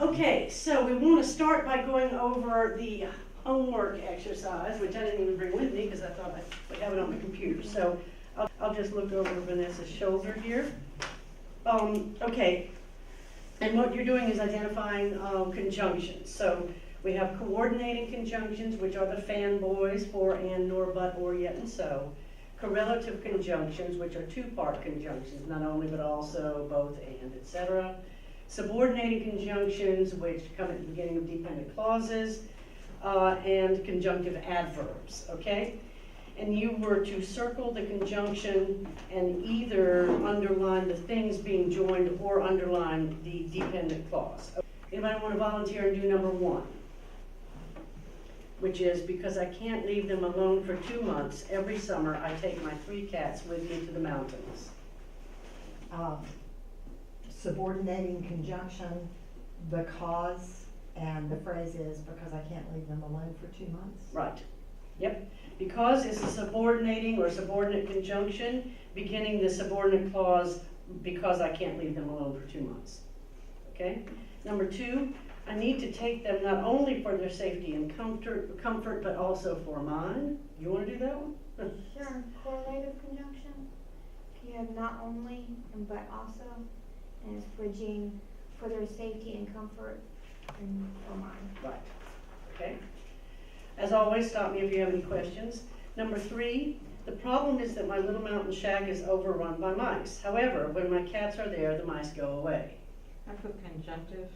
Okay, so we want to start by going over the homework exercise, which I didn't even bring with me because I thought I would have it on my computer. So I'll just look over Vanessa's shoulder here. Okay, and what you're doing is identifying conjunctions. So we have coordinating conjunctions, which are the fanboys, for, and, nor, but, or, yet, and so. Correlative conjunctions, which are two-part conjunctions, not only but also, both, and, etc. Subordinating conjunctions, which come at the beginning of dependent clauses, and conjunctive adverbs, okay? And you were to circle the conjunction and either underline the things being joined or underline the dependent clause. Anybody want to volunteer and do number 1? Which is, because I can't leave them alone for 2 months, every summer I take my 3 cats with me to the mountains. Subordinating conjunction, because, and the phrase is, because I can't leave them alone for 2 months. Right. Yep. Because is a subordinating or subordinate conjunction, beginning the subordinate clause, because I can't leave them alone for 2 months. Okay? Number 2, I need to take them not only for their safety and comfort, but also for mine. You want to do that one? Sure. Correlative conjunction. You have not only and but also, and it's bridging for their safety and comfort and for mine. Right. Okay. As always, stop me if you have any questions. Number 3, the problem is that my little mountain shack is overrun by mice. However, when my cats are there, the mice go away. I put conjunctive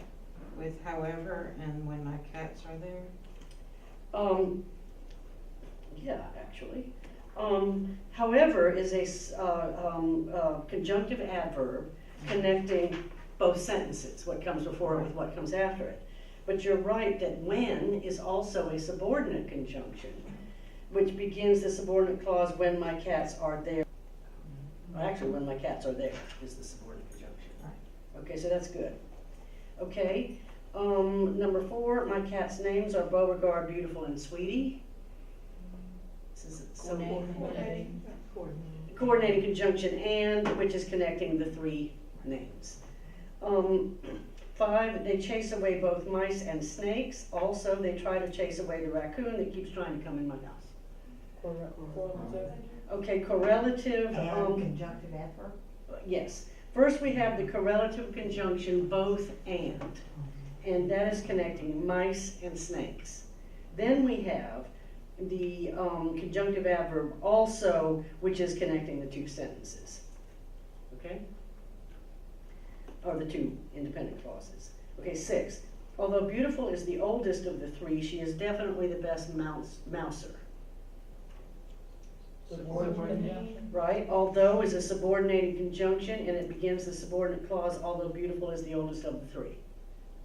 with however and when my cats are there. Yeah, actually. However is a conjunctive adverb connecting both sentences, what comes before it with what comes after it. But you're right that when is also a subordinate conjunction, which begins the subordinate clause when my cats are there. Or actually, when my cats are there is the subordinate conjunction. Okay, so that's good. Okay, number 4, my cats' names are Beauregard, Beautiful, and Sweetie. This is coordinating conjunction and, which is connecting the 3 names. 5, they chase away both mice and snakes. Also, they try to chase away the raccoon that keeps trying to come in my house. Okay, correlative. And conjunctive adverb? Yes. First we have the correlative conjunction both and that is connecting mice and snakes. Then we have the conjunctive adverb also, which is connecting the 2 sentences. Okay? Or the 2 independent clauses. Okay, 6. Although Beautiful is the oldest of the 3, she is definitely the best mouser. Right? Although is a subordinated conjunction and it begins the subordinate clause, although Beautiful is the oldest of the 3.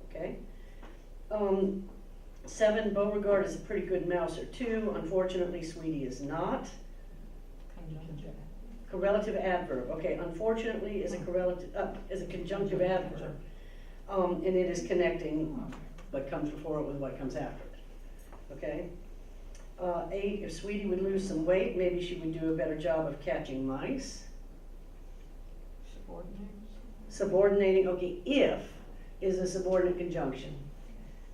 Okay? 7, Beauregard is a pretty good mouser too. Unfortunately, Sweetie is not. Correlative adverb. Okay, unfortunately is a conjunctive adverb. And it is connecting what comes before it with what comes after it. Okay? 8, if Sweetie would lose some weight, maybe she would do a better job of catching mice. Subordinating, okay, if is a subordinate conjunction.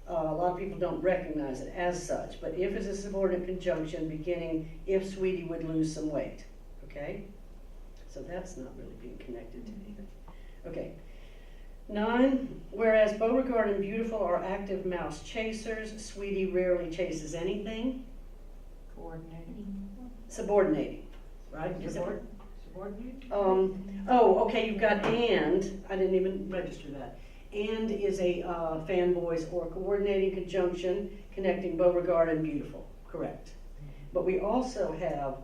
A lot of people don't recognize it as such, but if is a subordinate conjunction beginning if Sweetie would lose some weight. Okay? So that's not really being connected to anything. Okay. 9, whereas Beauregard and Beautiful are active mouse chasers, Sweetie rarely chases anything. Subordinating, right? Subordinate? Oh, okay, you've got and, I didn't even register that. And is a fanboys or coordinating conjunction connecting Beauregard and Beautiful, correct. But we also have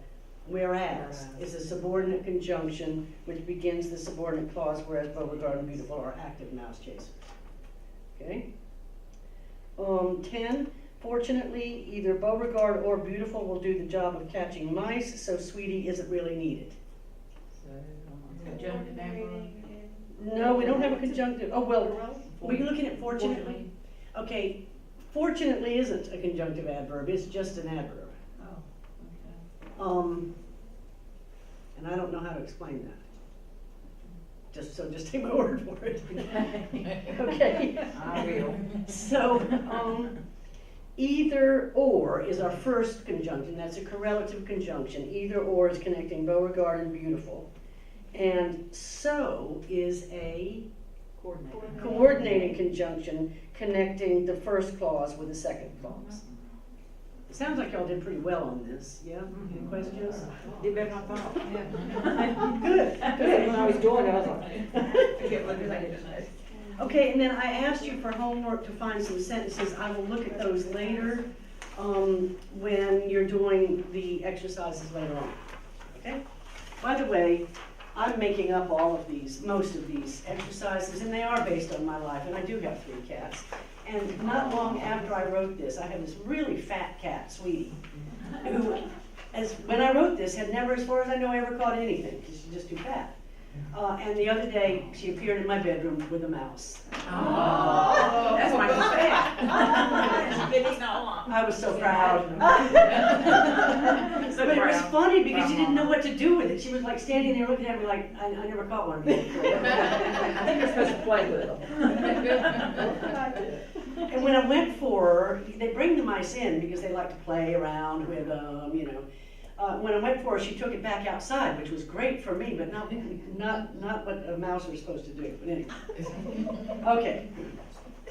whereas is a subordinate conjunction which begins the subordinate clause, whereas Beauregard and Beautiful are active mouse chasers. Okay? 10, fortunately, either Beauregard or Beautiful will do the job of catching mice, so Sweetie isn't really needed. Conjunctive adverb. No, we don't have a conjunctive. Oh, well, were you looking at fortunately? Okay, fortunately isn't a conjunctive adverb, it's just an adverb. Oh, okay. And I don't know how to explain that. just take my word for it. Okay. I will. So, either or is our first conjunction. That's a correlative conjunction. Either or is connecting Beauregard and Beautiful. And so is a coordinating conjunction connecting the first clause with the second clause. It sounds like y'all did pretty well on this. Yeah? Any questions? Did better than I thought. Good, good. When I was doing it, I was like, I get what I didn't know. Okay, and then I asked you for homework to find some sentences. I will look at those later when you're doing the exercises later on. Okay? By the way, I'm making up most of these exercises, and they are based on my life, and I do have 3 cats. And not long after I wrote this, I had this really fat cat, Sweetie, who, when I wrote this, had never, as far as I know, ever caught anything, because she's just too fat. And the other day, she appeared in my bedroom with a mouse. Oh, that's my mistake. I was so proud. But it was funny because she didn't know what to do with it. She was like standing there looking at me like, I never caught one before. I think you're supposed to play with them. And when I went for her, they bring the mice in because they like to play around with them, you know. When I went for her, she took it back outside, which was great for me, but not what a mouse was supposed to do. But anyway. Okay,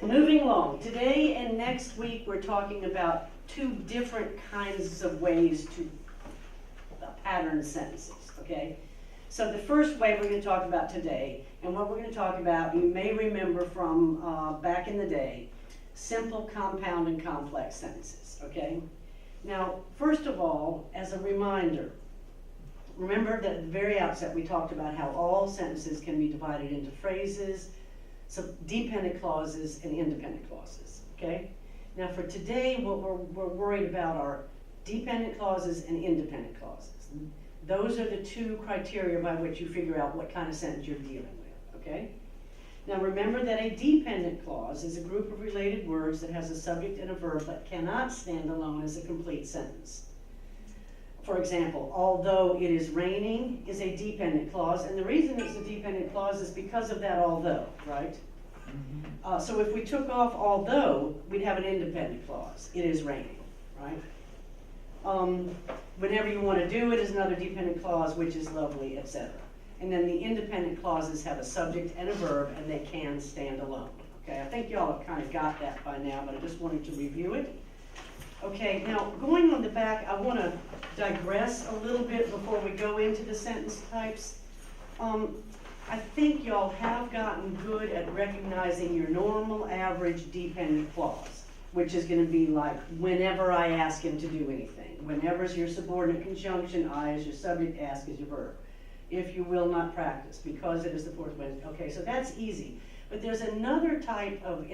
moving along. Today and next week, we're talking about 2 different kinds of ways to pattern sentences, okay? So the first way we're going to talk about today, and what we're going to talk about, you may remember from back in the day, simple, compound, and complex sentences, okay? Now, first of all, as a reminder, remember that at the very outset we talked about how all sentences can be divided into phrases, so dependent clauses and independent clauses, okay? Now for today, what we're worried about are dependent clauses and independent clauses. Those are the 2 criteria by which you figure out what kind of sentence you're dealing with, okay? Now remember that a dependent clause is a group of related words that has a subject and a verb but cannot stand alone as a complete sentence. For example, although it is raining is a dependent clause, and the reason it's a dependent clause is because of that although, right? So if we took off although, we'd have an independent clause. It is raining, right? Whenever you want to do it is another dependent clause, which is lovely, etc. And then the independent clauses have a subject and a verb, and they can stand alone. Okay, I think y'all have kind of got that by now, but I just wanted to review it. Okay, now going on the back, I want to digress a little bit before we go into the sentence types. I think y'all have gotten good at recognizing your normal average dependent clause, which is going to be like whenever I ask him to do anything. Whenever is your subordinate conjunction, I is your subject, ask is your verb. If you will not practice, because it is the 4th Wednesday. Okay, so that's easy. But there's another type of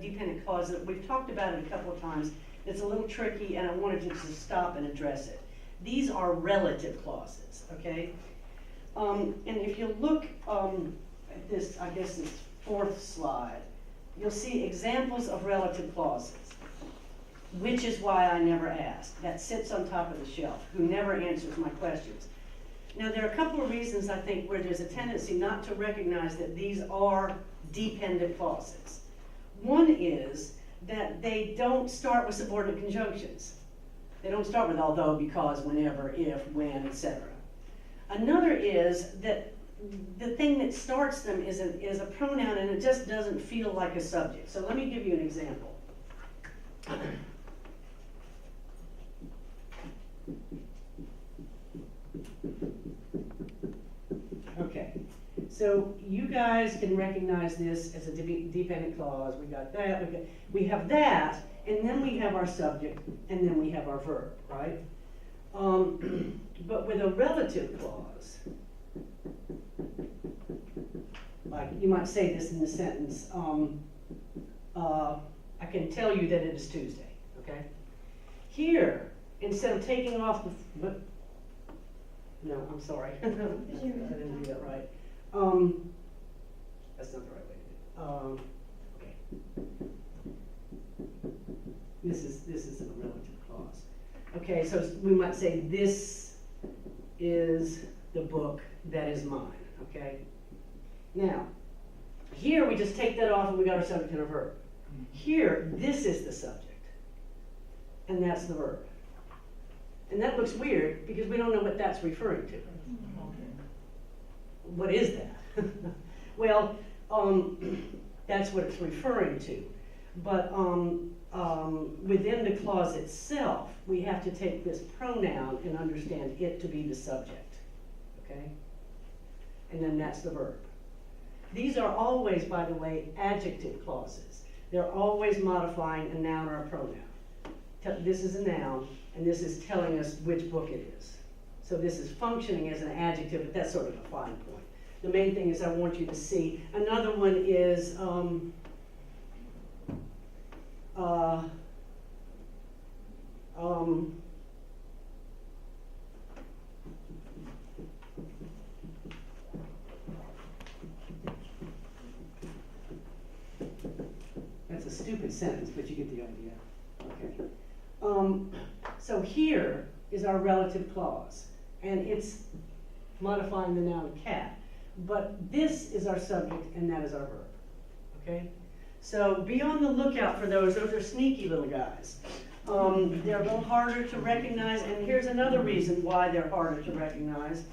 dependent clause that we've talked about it a couple of times. It's a little tricky, and I wanted to just stop and address it. These are relative clauses, okay? And if you look at this, I guess this 4th slide, you'll see examples of relative clauses. Which is why I never ask. That sits on top of the shelf. Who never answers my questions. Now, there are a couple of reasons, I think, where there's a tendency not to recognize that these are dependent clauses. One is that they don't start with subordinate conjunctions. They don't start with although, because, whenever, if, when, etc. Another is that the thing that starts them is a pronoun, and it just doesn't feel like a subject. So let me give you an example. Okay, so you guys can recognize this as a dependent clause. We got that, we have that, and then we have our subject, and then we have our verb, right? But with a relative clause, like you might say this in the sentence, I can tell you that it is Tuesday, okay? Here, instead of taking off the, no, I'm sorry. I didn't do that right. That's not the right way to do it. Okay. This is a relative clause. Okay, so we might say this is the book that is mine, okay? Now, here we just take that off and we got our subject and a verb. Here, this is the subject, and that's the verb. And that looks weird because we don't know what that's referring to. What is that? Well, that's what it's referring to. But within the clause itself, we have to take this pronoun and understand it to be the subject, okay? And then that's the verb. These are always, by the way, adjective clauses. They're always modifying a noun or a pronoun. This is a noun, and this is telling us which book it is. So this is functioning as an adjective, but that's sort of a fine point. The main thing is I want you to see. Another one is that's a stupid sentence, but you get the idea. Okay. So here is our relative clause, and it's modifying the noun cat. But this is our subject, and that is our verb. Okay? So be on the lookout for those. Those are sneaky little guys. They're a little harder to recognize, and here's another reason why they're harder to recognize,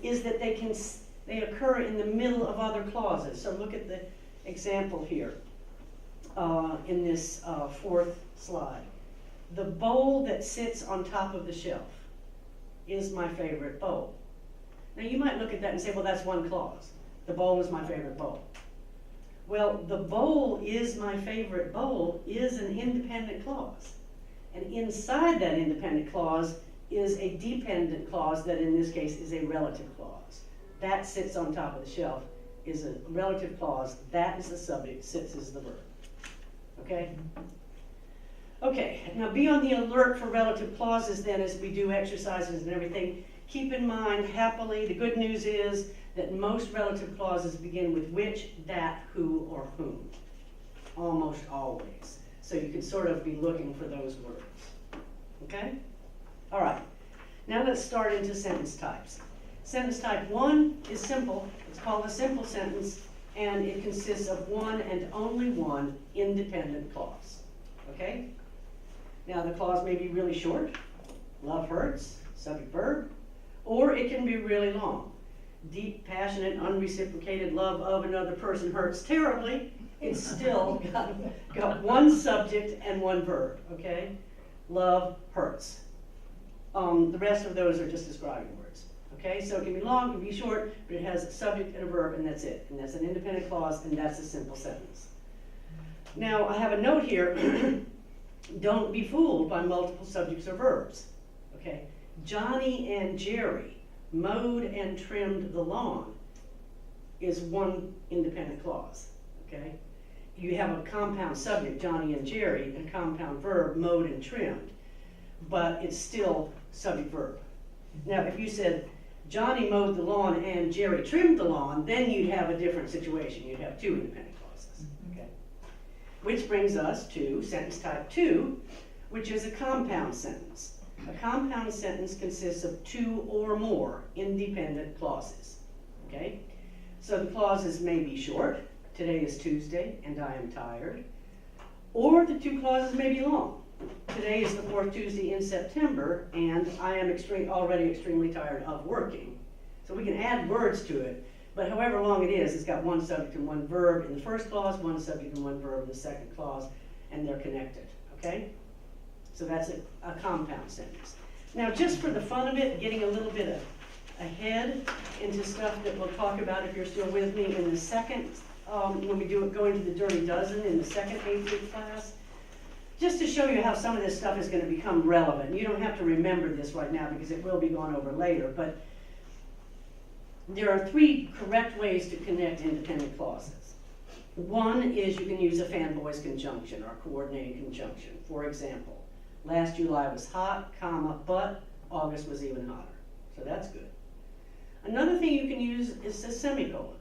is that they occur in the middle of other clauses. So look at the example here in this fourth slide. The bowl that sits on top of the shelf is my favorite bowl. Now you might look at that and say, well, that's one clause. The bowl is my favorite bowl. Well, the bowl is my favorite bowl is an independent clause. And inside that independent clause is a dependent clause that in this case is a relative clause. That sits on top of the shelf is a relative clause. That is the subject, sits is the verb. Okay? Okay, now be on the alert for relative clauses then as we do exercises and everything. Keep in mind, happily, the good news is that most relative clauses begin with which, that, who, or whom. Almost always. So you can sort of be looking for those words. Okay? All right. Now let's start into sentence types. Sentence type 1 is simple. It's called a simple sentence, and it consists of one and only one independent clause. Okay? Now the clause may be really short. Love hurts, subject verb. Or it can be really long. Deep, passionate, unreciprocated love of another person hurts terribly. It's still got one subject and one verb, okay? Love hurts. The rest of those are just describing words, okay? So it can be long, it can be short, but it has a subject and a verb, and that's it. And that's an independent clause, and that's a simple sentence. Now, I have a note here. Don't be fooled by multiple subjects or verbs, okay? Johnny and Jerry mowed and trimmed the lawn is one independent clause, okay? You have a compound subject, Johnny and Jerry, and compound verb, mowed and trimmed, but it's still subject verb. Now, if you said Johnny mowed the lawn and Jerry trimmed the lawn, then you'd have a different situation. You'd have two independent clauses, okay? Which brings us to sentence type 2, which is a compound sentence. A compound sentence consists of two or more independent clauses, okay? So the clauses may be short, today is Tuesday and I am tired, or the two clauses may be long. Today is the fourth Tuesday in September and I am already extremely tired of working. So we can add words to it, but however long it is, it's got one subject and one verb in the first clause, one subject and one verb in the second clause, and they're connected, okay? So that's a compound sentence. Now, just for the fun of it, getting a little bit ahead into stuff that we'll talk about if you're still with me in the second, when we go into the Dirty Dozen in the second 8th class, just to show you how some of this stuff is going to become relevant. You don't have to remember this right now because it will be gone over later, but there are 3 correct ways to connect independent clauses. One is you can use a fanboys conjunction or coordinating conjunction. For example, last July was hot, comma, but August was even hotter. So that's good. Another thing you can use is a semicolon.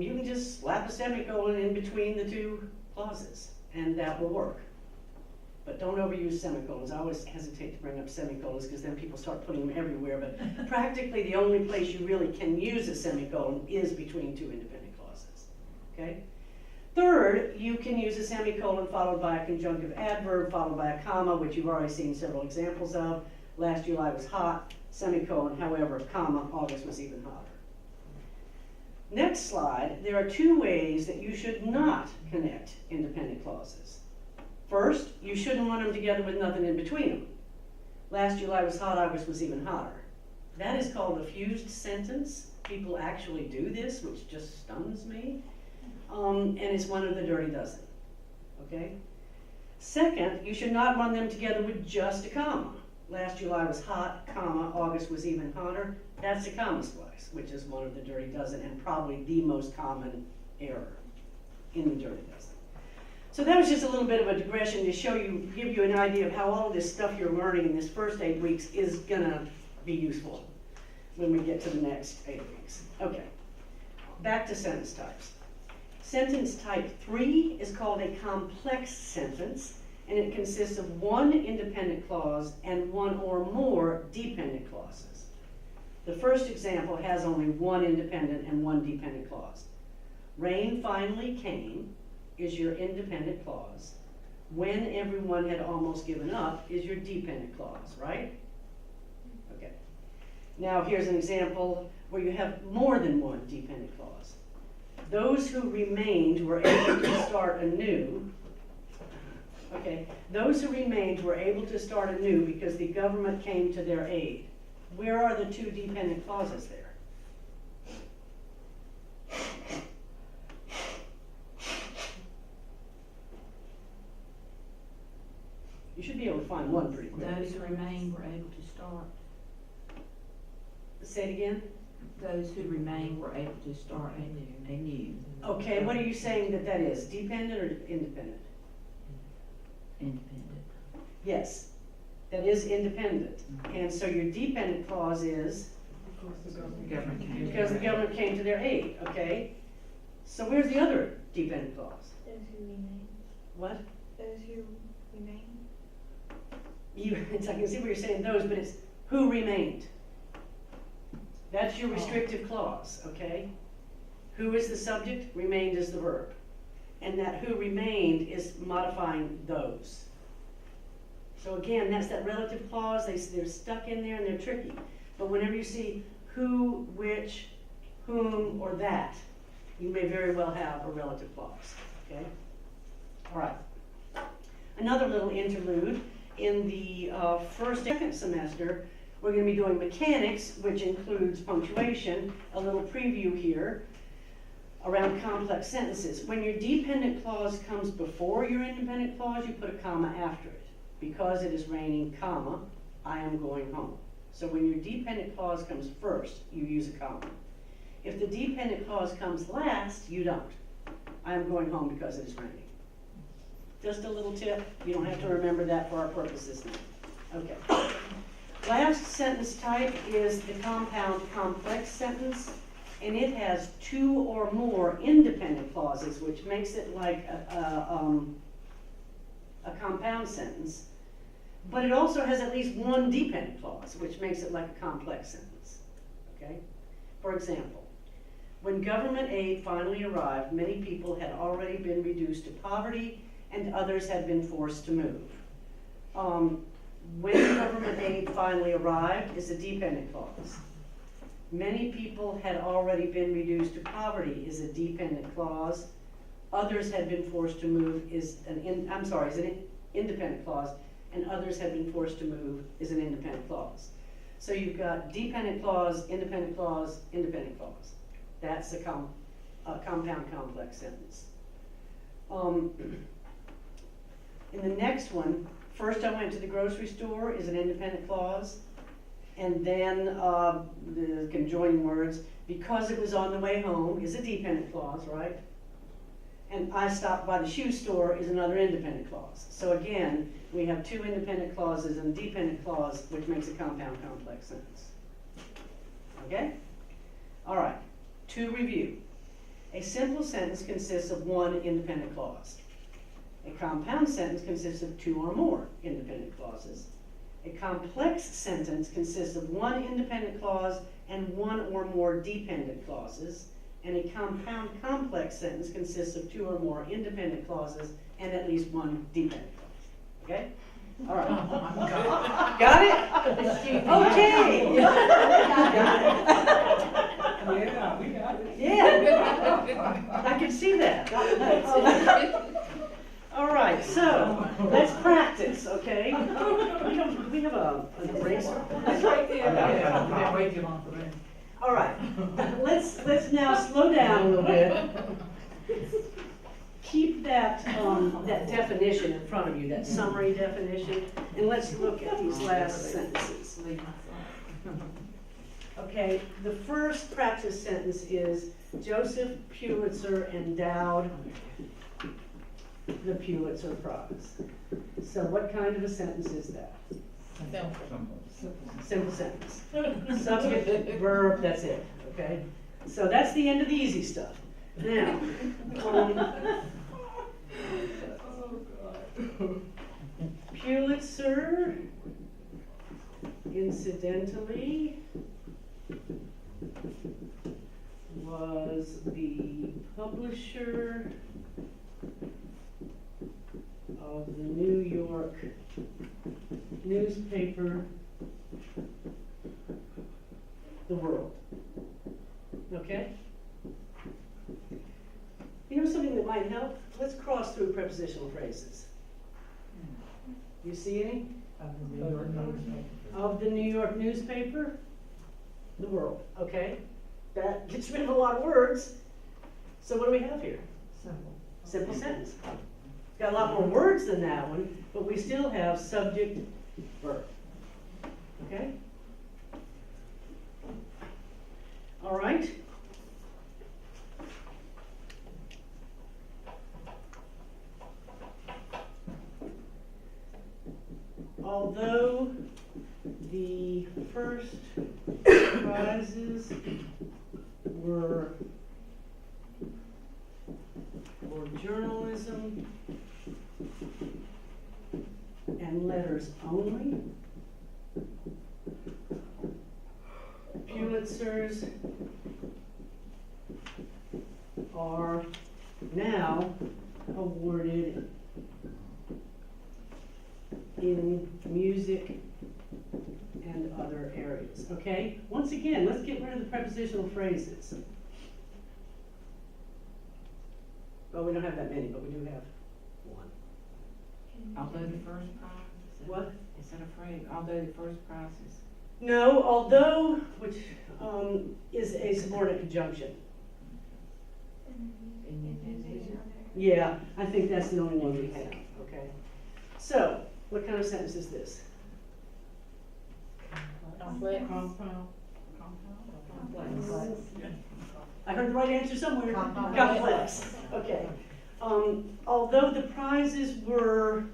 You can just slap a semicolon in between the two clauses, and that will work. but don't overuse semicolons. I always hesitate to bring up semicolons because then people start putting them everywhere, but practically the only place you really can use a semicolon is between two independent clauses, okay? Third, you can use a semicolon followed by a conjunctive adverb followed by a comma, which you've already seen several examples of. Last July was hot, semicolon, however, comma, August was even hotter. Next slide, there are two ways that you should not connect independent clauses. First, you shouldn't run them together with nothing in between them. Last July was hot, August was even hotter. That is called a fused sentence. People actually do this, which just stuns me. And it's one of the dirty dozen, okay? Second, you should not run them together with just a comma. Last July was hot, comma, August was even hotter. That's a comma splice, which is one of the dirty dozen and probably the most common error in the dirty dozen. So that was just a little bit of a digression to show you, give you an idea of how all this stuff you're learning in this first 8 weeks is gonna be useful when we get to the next 8 weeks. Okay, back to sentence types. Sentence type 3 is called a complex sentence, and it consists of one independent clause and one or more dependent clauses. The first example has only one independent and one dependent clause. Rain finally came is your independent clause. When everyone had almost given up is your dependent clause, right? Okay. Now here's an example where you have more than one dependent clause. Those who remained were able to start anew. Okay, those who remained were able to start anew because the government came to their aid. Where are the two dependent clauses there? You should be able to find one pretty quick. Those who remain were able to start. Say it again. Those who remain were able to start anew. Okay, what are you saying that is? Dependent or independent? Independent. Yes, that is independent. And so your dependent clause is The government came. because the government came to their aid, okay? So where's the other dependent clause? Those who remain. What? Those who remain. I can see what you're saying those, but it's who remained. That's your restrictive clause, okay? Who is the subject? Remained is the verb. And that who remained is modifying those. So again, that's that relative clause. They're stuck in there and they're tricky. But whenever you see who, which, whom, or that, you may very well have a relative clause, okay? All right. Another little interlude. In the second semester, we're going to be doing mechanics, which includes punctuation, a little preview here around complex sentences. When your dependent clause comes before your independent clause, you put a comma after it. Because it is raining, comma, I am going home. So when your dependent clause comes first, you use a comma. If the dependent clause comes last, you don't. I am going home because it is raining. Just a little tip, you don't have to remember that for our purposes now. Okay. Last sentence type is the compound complex sentence, and it has two or more independent clauses, which makes it like a compound sentence. But it also has at least one dependent clause, which makes it like a complex sentence. Okay? For example, when government aid finally arrived, many people had already been reduced to poverty and others had been forced to move. When government aid finally arrived is a dependent clause. Many people had already been reduced to poverty is a dependent clause. Others had been forced to move is an independent clause, and others had been forced to move is an independent clause. So you've got dependent clause, independent clause, independent clause. That's a compound complex sentence. In the next one, first I went to the grocery store is an independent clause, and then the conjoining words, because it was on the way home is a dependent clause, right? And I stopped by the shoe store is another independent clause. So again, we have two independent clauses and a dependent clause, which makes a compound complex sentence. Okay? All right, to review. A simple sentence consists of one independent clause. A compound sentence consists of two or more independent clauses. A complex sentence consists of one independent clause and one or more dependent clauses. And a compound complex sentence consists of two or more independent clauses and at least one dependent clause. Okay? All right. Got it? Okay. Yeah, we got it. Yeah. I can see that. All right, so let's practice, okay? Do we have an eraser? It's right there. Yeah, we can't wait too long for that. All right, let's now slow down a little bit. Keep that, that definition in front of you, that summary definition, and let's look at these last sentences. Leave my son. Okay, the first practice sentence is Joseph Pulitzer endowed the Pulitzer Prize. So what kind of a sentence is that? Simple sentence. Subject, verb, that's it, okay? So that's the end of the easy stuff. Now, Pulitzer, incidentally, was the publisher of the New York newspaper, The World. Okay? You know something that might help? Let's cross through prepositional phrases. You see any? Of the New York newspaper, The World. Okay? That gets rid of a lot of words. So what do we have here? Simple sentence. It's got a lot more words than that one, but we still have subject, verb. Okay? All right? Although the first prizes were for journalism and letters only, Pulitzers are now awarded in music and other areas. Okay? Once again, let's get rid of the prepositional phrases. Well, we don't have that many, but we do have one. Although the first prize. What? Is that a phrase? Although the first prize is. No, although, which is a subordinate conjunction. Yeah, I think that's the only one we have, okay? So, what kind of sentence is this? Complex. I heard the right answer somewhere. Complex. Complex, okay. Although the prizes were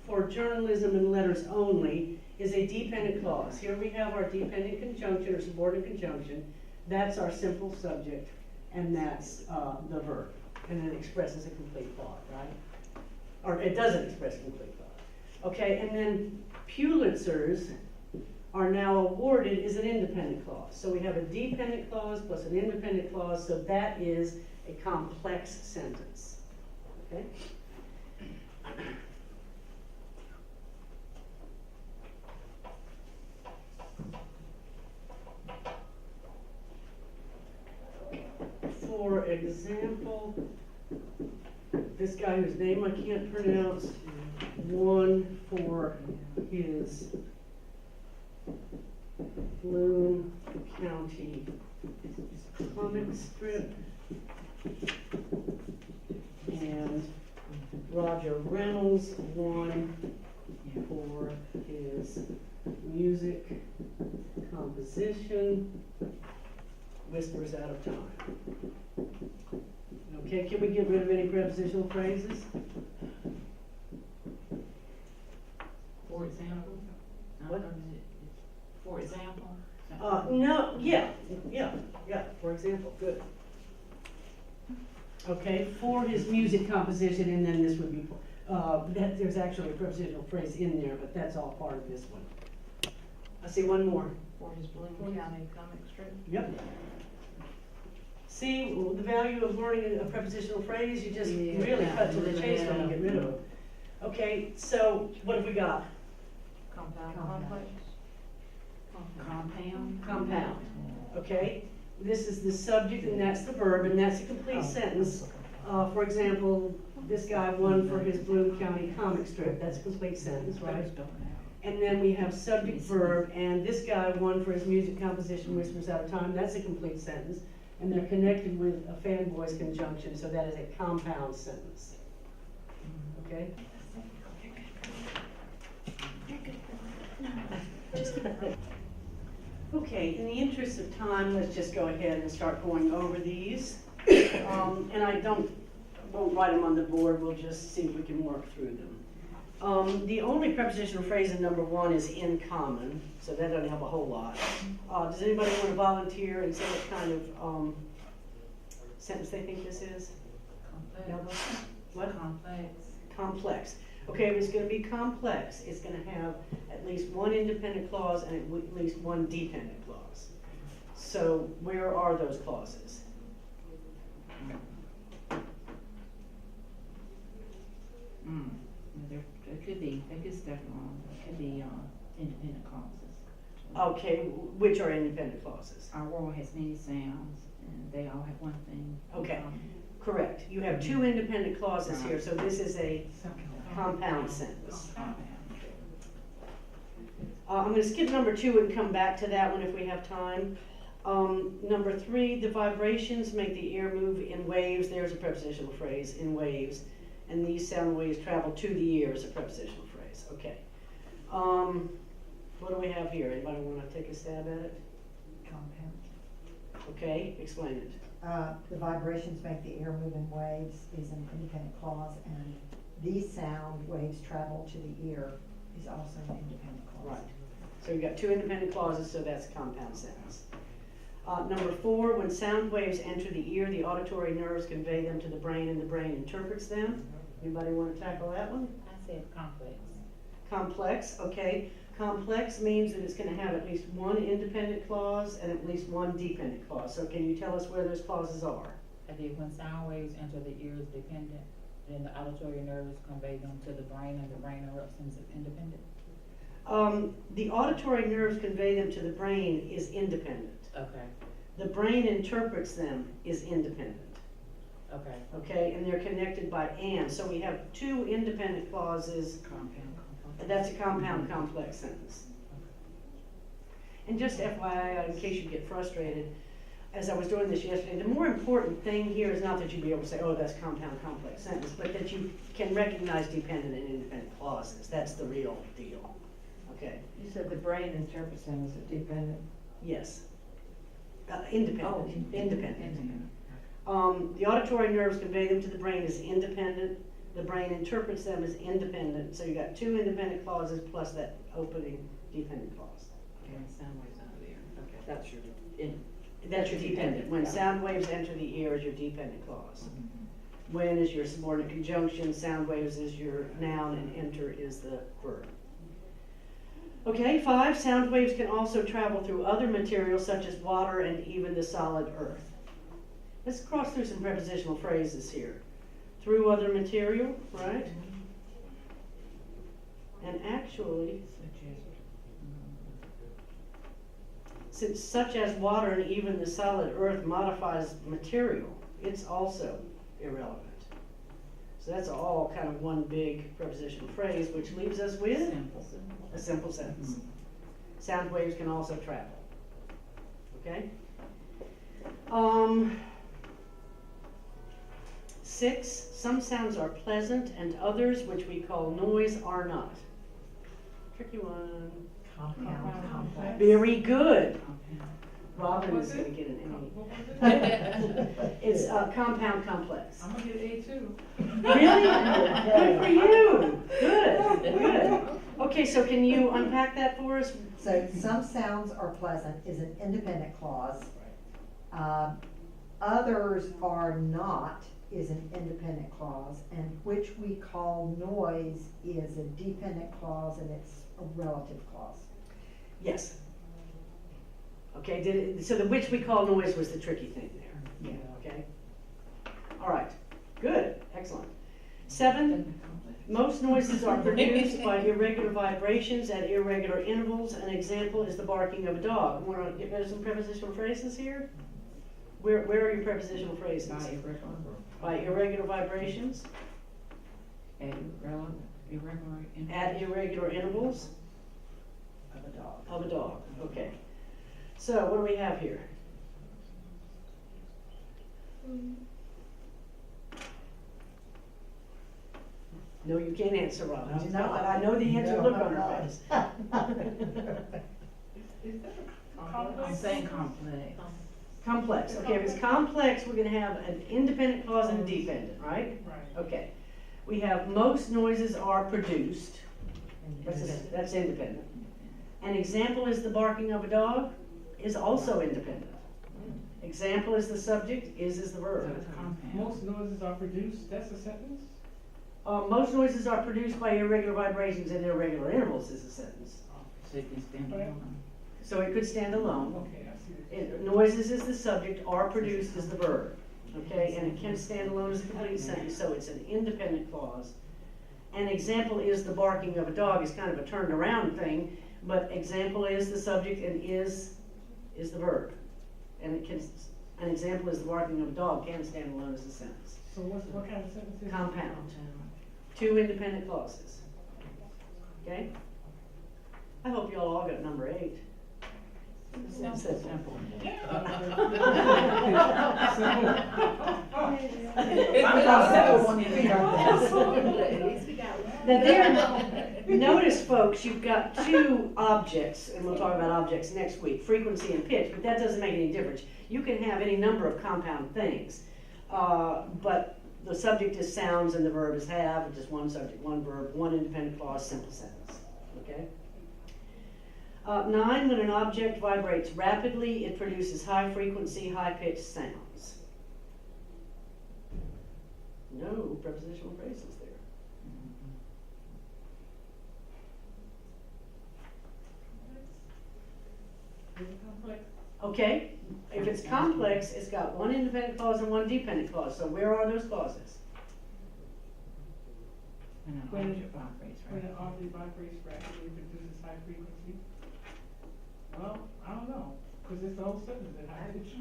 for journalism and letters only, is a dependent clause. Here we have our dependent conjunction or subordinate conjunction. That's our simple subject, and that's the verb. And it expresses a complete thought, right? Or it doesn't express a complete thought. Okay, and then Pulitzers are now awarded is an independent clause. So we have a dependent clause plus an independent clause, so that is a complex sentence. Okay? For example, this guy whose name I can't pronounce won for his Bloom County comic strip, and Roger Reynolds won for his music composition, Whispers Out of Time. Okay, can we get rid of any prepositional phrases? For example. What? For example. No, yeah, for example, good. Okay, for his music composition, and then this would be There's actually a prepositional phrase in there, but that's all part of this one. I see one more. For his Bloom County comic strip. Yep. See, the value of learning a prepositional phrase, you just Yeah, really cut to the really chase when you get rid of them. Okay, so what have we got? Compound Compound. complex. Compound. Compound. Okay, this is the subject and that's the verb and that's a complete sentence. For example, this guy won for his Bloom County comic strip, that's a complete sentence, right? And then we have subject, verb, and this guy won for his music composition, Whispers Out of Time, that's a complete sentence. And they're connected with a fanboys conjunction, so that is a compound sentence. Okay? Okay, in the interest of time, let's just go ahead and start going over these. And I won't write them on the board, we'll just see if we can work through them. The only prepositional phrase in number 1 is in common, so that doesn't help a whole lot. Does anybody want to volunteer and say what kind of sentence they think this is? Complex. What? Complex. Complex. Okay, if it's going to be complex, it's going to have at least one independent clause and at least one dependent clause. So where are those clauses? There could be, that is definitely wrong, there could be, independent clauses. Okay, which are independent clauses? Our world has many sounds, and they all have one thing. in Okay. common. Correct. You have two independent clauses here, so this is a compound sentence. Compound. I'm going to skip number 2 and come back to that one if we have time. Number 3, the vibrations make the ear move in waves. There's a prepositional phrase, in waves. And these sound waves travel to the ear is a prepositional phrase. Okay. What do we have here? Anybody want to take a stab at it? Compound. Okay, explain it. The vibrations make the air move in waves is an independent clause, and these sound waves travel to the ear is also an independent clause. Right. So you've got two independent clauses, so that's a compound sentence. Number 4, when sound waves enter the ear, the auditory nerves convey them to the brain and the brain interprets them. Anybody want to tackle that one? I said complex. Complex, okay. Complex means that it's going to have at least one independent clause and at least one dependent clause. So can you tell us where those clauses are? I did, when sound waves enter the ear is dependent, then the auditory nerves convey them to the brain and the brain erupts them as independent. The auditory nerves convey them to the brain is independent. Okay, The brain interprets them is independent. okay. Okay, and they're connected by and. So we have two independent clauses. Compound. That's a compound complex sentence. And just FYI, in case you get frustrated, as I was doing this yesterday, the more important thing here is not that you be able to say, oh, that's compound complex sentence, but that you can recognize dependent and independent clauses. That's the real deal. Okay, You said the brain interprets them as a dependent. yes. Independent, Oh, independent. The auditory nerves convey them to the brain as independent. The brain interprets them as independent. So you got two independent clauses plus that opening dependent clause. Okay, sound waves out of the ear. Okay. That's your, That's your dependent. When sound waves enter the ear is your dependent clause. When is your subordinate conjunction, sound waves is your noun, and enter is the verb. Okay, 5, sound waves can also travel through other materials such as water and even the solid earth. Let's cross through some prepositional phrases here. Through other material, right? And actually, since such as water and even the solid earth modifies material, it's also irrelevant. So that's all kind of one big prepositional phrase, which leaves us with Simple. a simple sentence. Sound waves can also travel. Okay? 6, some sounds are pleasant and others, which we call noise, are not. Tricky one. Compound complex. Very good. Compound. Robin is going to get an A. It's compound complex. I'm gonna get A too. Really? Good for you. Good, good. Okay, so can you unpack that for us? So some sounds are pleasant is an independent clause. Others are not is an independent clause, and which we call noise is a dependent clause, and it's a relative clause. Yes. Okay, so the which we call noise was the tricky thing there. Yeah. Okay? All right, good, excellent. 7, most noises are produced by irregular vibrations at irregular intervals. An example is the barking of a dog. Want to get rid of some prepositional phrases here? Where are your prepositional phrases? By irregular vibrations, at irregular intervals of a dog. Okay. So what do we have here? No, you can't answer, Robin. She's not, but I know the answer. Look on her face. I'm saying complex. Complex. Okay, if it's complex, we're gonna have an independent clause and a dependent, right? Right. Okay. We have most noises are produced. That's independent. An example is the barking of a dog is also independent. Example is the subject, is the So verb. it's compound. Most noises are produced, that's a sentence? Most noises are produced by irregular vibrations at irregular intervals is a sentence. So it can stand alone. So it could stand alone. Okay, I see it. Noises is the subject, are produced is the verb. Okay, and it can stand alone as a complete sentence, so it's an independent clause. An example is the barking of a dog is kind of a turned around thing, but example is the subject and is the verb. And it can, an example is the barking of a dog can stand alone as a sentence. So what kind of sentence is it? Compound. 2 independent clauses. Okay? I hope y'all all got number 8. Sounds Simple. simple. Now there, notice folks, you've got 2 objects, and we'll talk about objects next week, frequency and pitch, but that doesn't make any difference. You can have any number of compound things, but the subject is sounds and the verb is have, just one subject, one verb, one independent clause, simple sentence, okay? 9, when an object vibrates rapidly, it produces high frequency, high pitched sounds. No prepositional phrases there. Is it complex? Okay, if it's complex, it's got one independent clause and one dependent clause, so where are those clauses? When an When- object vibrates, When right? an object vibrates rapidly, it produces high frequency? Well, I don't know, cause it's the whole sentence that high pitch.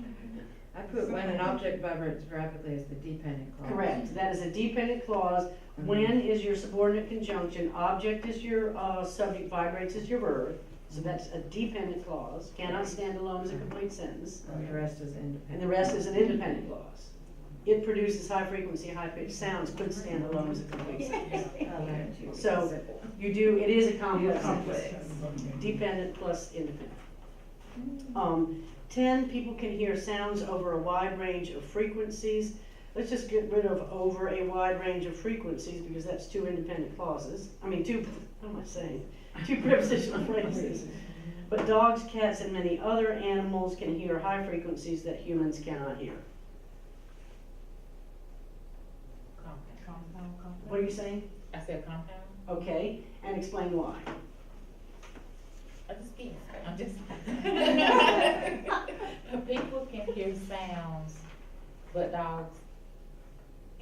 I put when an object vibrates rapidly as the dependent clause. Correct, that is a dependent clause. When is your subordinate conjunction, object is your subject, vibrates is your verb, so that's a dependent clause, cannot stand alone as a complete sentence, And the rest is independent. and the rest is an independent clause. It produces high frequency, high pitched sounds, could stand alone as a complete sentence. So you do, it is a complex sentence. Dependent plus independent. 10, people can hear sounds over a wide range of frequencies. Let's just get rid of over a wide range of frequencies because that's 2 independent clauses. I mean, 2, what am I saying? 2 prepositional phrases. But dogs, cats, and many other animals can hear high frequencies that humans cannot hear. Compound. What are you saying? I said compound. Okay, and explain why. I just guess. I'm just. People can hear sounds, but dogs,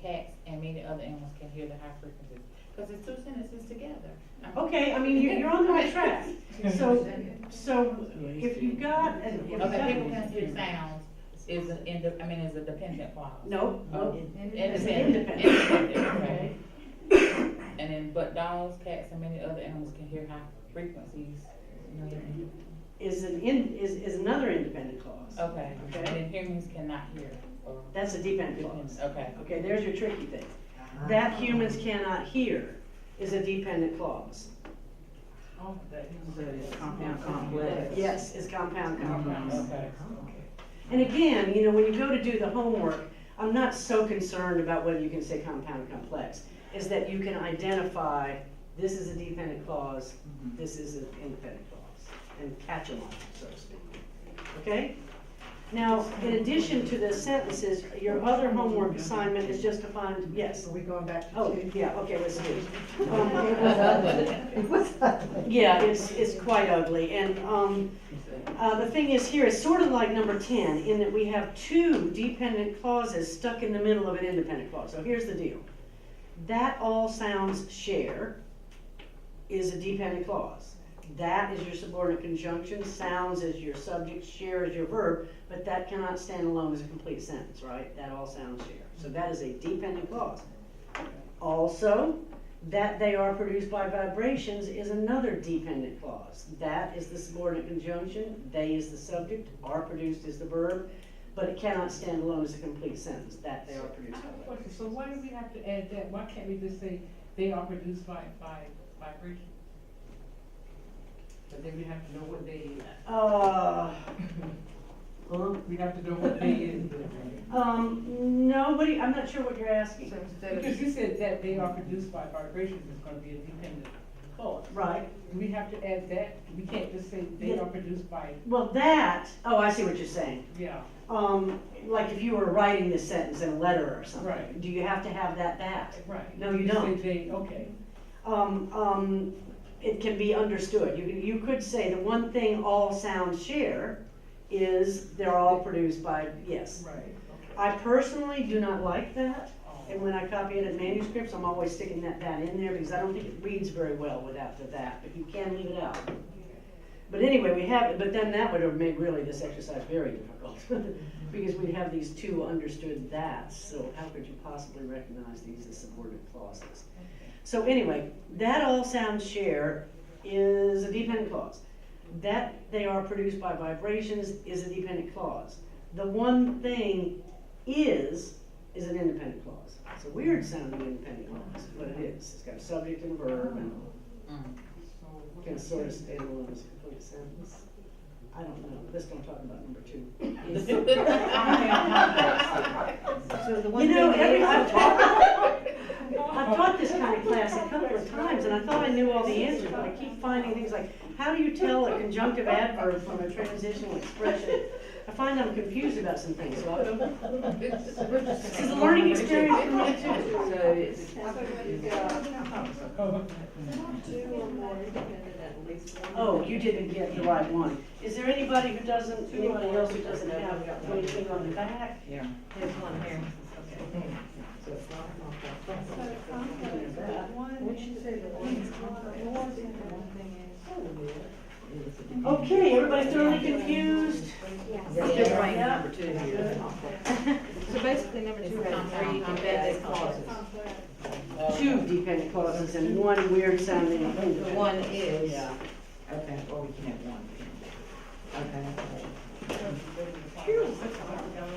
cats, and many other animals can hear the high frequencies. Because it's 2 sentences together. Okay, I mean, you're on the right track. So if you've got, if you've Okay, people got, can hear sounds is is a dependent clause. no, no, Independent. independent. Independent, Okay. okay. And then, but dogs, cats, and many other animals can hear high frequencies. Is another independent clause. Okay, Okay. and then humans cannot hear, or, That's a dependent clause. okay. Okay, there's your tricky thing. That humans cannot hear is a dependent clause. Oh, that is. So it's compound complex. Yes, it's compound complex. Okay. And again, you know, when you go to do the homework, I'm not so concerned about whether you can say compound complex, is that you can identify this is a dependent clause, this is an independent clause, and catch them all, so to speak. Okay? Now, in addition to the sentences, your other homework assignment is just to find, yes. Are we going back to Oh, two? yeah, okay, let's do it. It was ugly. It was ugly. Yeah, it's quite ugly, and, the thing is here, it's sort of like number 10, in that we have two dependent clauses stuck in the middle of an independent clause. So here's the deal. That all sounds share is a dependent clause. That is your subordinate conjunction, sounds is your subject, share is your verb, but that cannot stand alone as a complete sentence, right? That all sounds share. So that is a dependent clause. Also, that they are produced by vibrations is another dependent clause. That is the subordinate conjunction, they is the subject, are produced is the verb, but it cannot stand alone as a complete sentence, that they are I produced have a by question, vibrations. so why do we have to add that? Why can't we just say they are produced by vibration? But then we have to know what they is. We have to know what they is. Nobody, I'm not sure what you're asking. So instead of, Because you said that they are produced by vibrations, it's gonna be a dependent clause. Right, Do we have to add that? We can't just say they are produced by, well, that, oh, I see what you're saying. yeah, Like if you were writing this sentence in a letter or something. Right. Do you have to have that back? right. No, you don't. Say they, okay. It can be understood. You could say the one thing all sounds share is they're all produced by, yes. Right, okay. I personally do not like that, Oh. and when I copy it in manuscripts, I'm always sticking that in there because I don't think it reads very well without the that, but you can leave it out. But anyway, we have it, but then that would have made really this exercise very difficult because we'd have these two understood that's, so how could you possibly recognize these as subordinate clauses? So anyway, that all sounds share is a dependent clause. That they are produced by vibrations is a dependent clause. The one thing is an independent clause. It's a weird sounding independent clause, but it is. It's got a subject and a verb and So what can is sort of it? stand alone as a complete sentence. I don't know. Let's don't talk about number 2. So the one You know, thing I've taught this kind of class a couple of times, and I thought I knew all the answers, but I keep finding things like, how do you tell a conjunctive adverb from a transitional expression? I find I'm confused about some things, so this is a learning experience for me too. so it's, Oh, you didn't get the right one. Is there anybody who doesn't, anybody else who doesn't have anything on the back? yeah, there's one here. So it's not. Okay, everybody thoroughly confused? Just writing Yeah. number 2 here. So basically, number 2 has 3 dependent clauses. 2 dependent clauses and 1 weird sounding. One is, Yeah. okay, or we can have one. Okay. Phew, that's all I got.